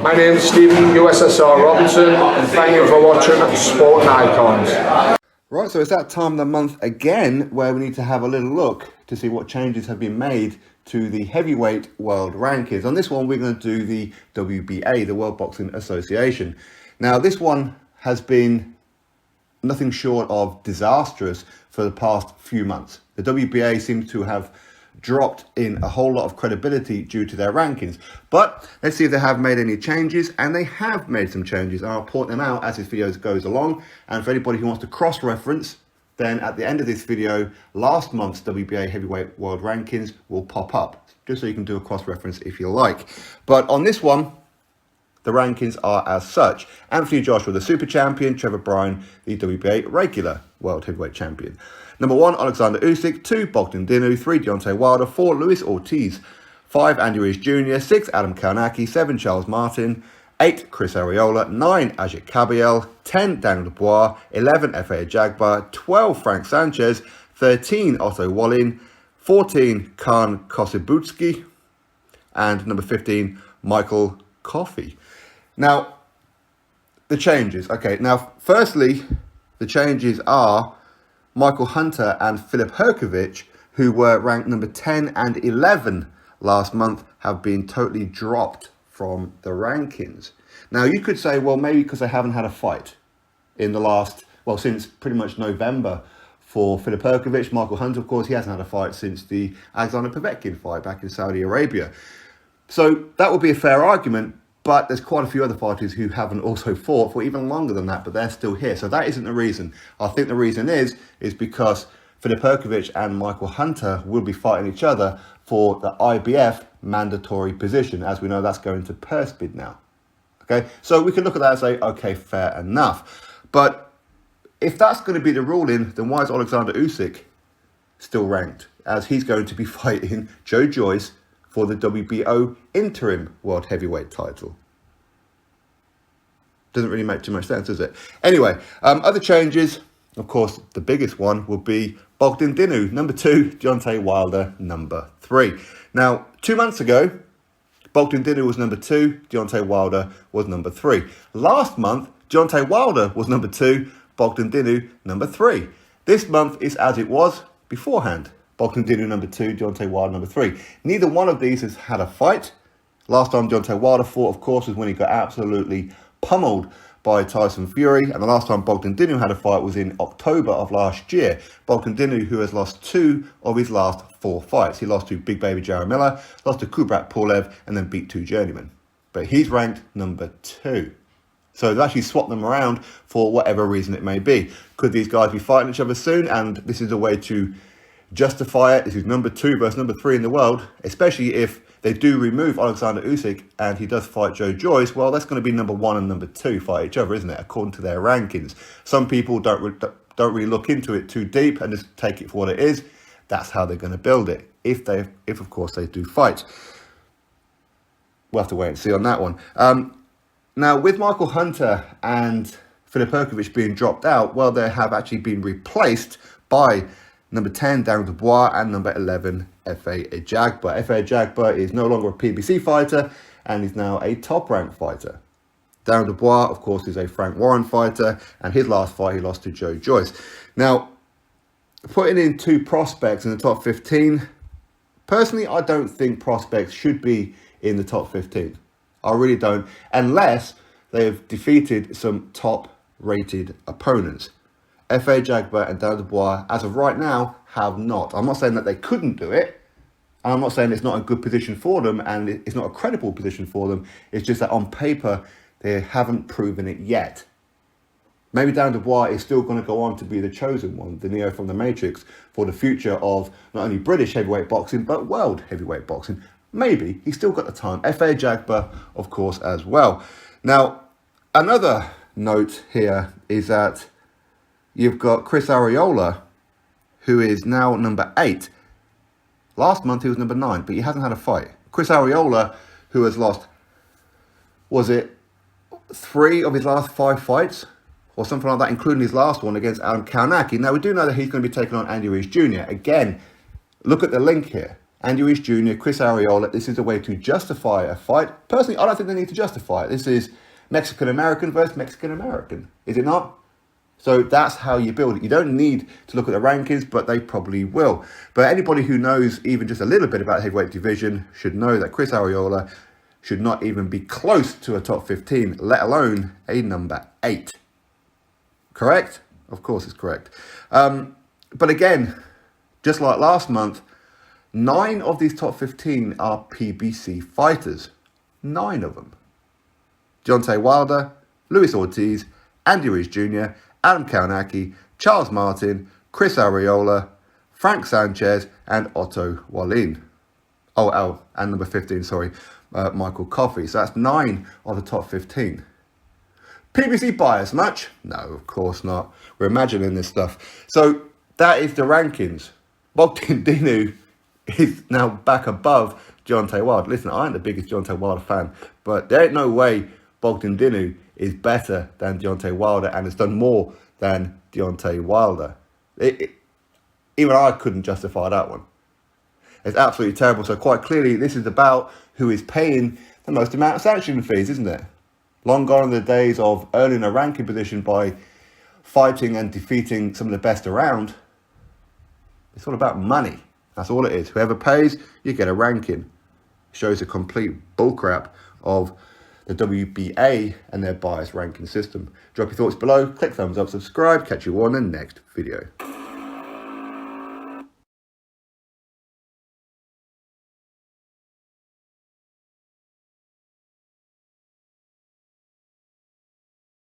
My name's Stephen USSR Robinson, and thank you for watching Sporting Icons. Right, so it's that time of the month again where we need to have a little look to see what changes have been made to the heavyweight world rankings. On this one, we're going to do the WBA, the World Boxing Association. Now, this one has been nothing short of disastrous for the past few months. The WBA seems to have dropped in a whole lot of credibility due to their rankings. But let's see if they have made any changes, and they have made some changes. I'll point them out as this video goes along. And for anybody who wants to cross-reference, then at the end of this video, last month's WBA heavyweight world rankings will pop up, just so you can do a cross-reference if you like. But on this one, the rankings are as such. Anthony Joshua, the super champion. Trevor Bryan, the WBA regular world heavyweight champion. Number 1, Alexander Usyk. 2, Bogdan Dinu. 3, Deontay Wilder. 4, Luis Ortiz. 5, Andy Ruiz Jr. 6, Adam Kownacki. 7, Charles Martin. 8, Chris Arreola. 9, Ajit Kabayel. 10, Daniel Dubois. 11, Efe Ajagba. 12, Frank Sanchez. 13, Otto Wallin. 14, Khan Kosibutski. And number 15, Michael Coffey. Now, the changes. Okay, now, firstly, the changes are Michael Hunter and Filip Hrgović, who were ranked number 10 and 11 last month, have been totally dropped from the rankings. Now, you could say, well, maybe because they haven't had a fight in the last, well, since pretty much November for Filip Hrgović. Michael Hunter, of course, he hasn't had a fight since the Alexander Povetkin fight back in Saudi Arabia. So that would be a fair argument. But there's quite a few other fighters who haven't also fought for even longer than that, but they're still here. So that isn't the reason. I think the reason is because Filip Hrgović and Michael Hunter will be fighting each other for the IBF mandatory position. As we know, that's going to purse bid now. Okay, so we can look at that and say, okay, fair enough. But if that's going to be the ruling, then why is Alexander Usyk still ranked? As he's going to be fighting Joe Joyce for the WBO interim world heavyweight title. Doesn't really make too much sense, does it? Anyway, other changes, of course, the biggest one will be Bogdan Dinu, number 2, Deontay Wilder, number 3. Now, 2 months ago, Bogdan Dinu was number 2, Deontay Wilder was number 3. Last month, Deontay Wilder was number 2, Bogdan Dinu, number 3. This month is as it was beforehand. Bogdan Dinu number 2, Deontay Wilder number 3. Neither one of these has had a fight. Last time Deontay Wilder fought, of course, was when he got absolutely pummeled by Tyson Fury. And the last time Bogdan Dinu had a fight was in October of last year. Bogdan Dinu, who has lost 2 of his last 4 fights. He lost to Big Baby Jarrell Miller, lost to Kubrat Pulev, and then beat 2 journeymen. But he's ranked number 2. So they've actually swapped them around for whatever reason it may be. Could these guys be fighting each other soon? And this is a way to justify it. This is number 2 versus number 3 in the world, especially if they do remove Alexander Usyk and he does fight Joe Joyce. Well, that's going to be number 1 and number 2 fight each other, isn't it? According to their rankings. Some people don't really look into it too deep and just take it for what it is. That's how they're going to build it. If of course they do fight. We'll have to wait and see on that one. Now, with Michael Hunter and Filip Hrgović being dropped out, well, they have actually been replaced by number 10, Daniel Dubois, and number 11, Efe Ajagba. Efe Ajagba is no longer a PBC fighter and is now a top-ranked fighter. Daniel Dubois, of course, is a Frank Warren fighter, and his last fight he lost to Joe Joyce. Now, putting in 2 prospects in the top 15, personally, I don't think prospects should be in the top 15. I really don't, unless they've defeated some top-rated opponents. Efe Ajagba and Daniel Dubois, as of right now, have not. I'm not saying that they couldn't do it. I'm not saying it's not a good position for them and it's not a credible position for them. It's just that on paper, they haven't proven it yet. Maybe Daniel Dubois is still going to go on to be the chosen one, the Neo from the Matrix, for the future of not only British heavyweight boxing, but world heavyweight boxing. Maybe. He's still got the time. Efe Ajagba, of course, as well. Now, another note here is that you've got Chris Arreola, who is now number 8. Last month he was number 9, but he hasn't had a fight. Chris Arreola, who has lost, was it 3 of his last 5 fights? Or something like that, including his last one against Adam Kownacki. Now, we do know that he's going to be taking on Andy Ruiz Jr. Again, look at the link here. Andy Ruiz Jr., Chris Arreola, this is a way to justify a fight. Personally, I don't think they need to justify it. This is Mexican-American versus Mexican-American, is it not? So that's how you build it. You don't need to look at the rankings, but they probably will. But anybody who knows even just a little bit about the heavyweight division should know that Chris Arreola should not even be close to a top 15, let alone a number 8. Correct? Of course it's correct. But again, just like last month, 9 of these top 15 are PBC fighters. 9 of them. Deontay Wilder, Luis Ortiz, Andy Ruiz Jr., Adam Kalinacki, Charles Martin, Chris Arreola, Frank Sanchez, and Otto Wallin. Oh, and number 15, sorry, Michael Coffey. So that's 9 of the top 15. PBC bias much? No, of course not. We're imagining this stuff. So that is the rankings. Bogdan Dinu is now back above Deontay Wilder. Listen, I ain't the biggest Deontay Wilder fan, but there ain't no way Bogdan Dinu is better than Deontay Wilder and has done more than Deontay Wilder. Even I couldn't justify that one. It's absolutely terrible. So quite clearly, this is about who is paying the most amount of sanction fees, isn't it? Long gone are the days of earning a ranking position by fighting and defeating some of the best around. It's all about money. That's all it is. Whoever pays, you get a ranking. Shows a complete bullcrap of the WBA and their biased ranking system. Drop your thoughts below, click thumbs up, subscribe, catch you on the next video.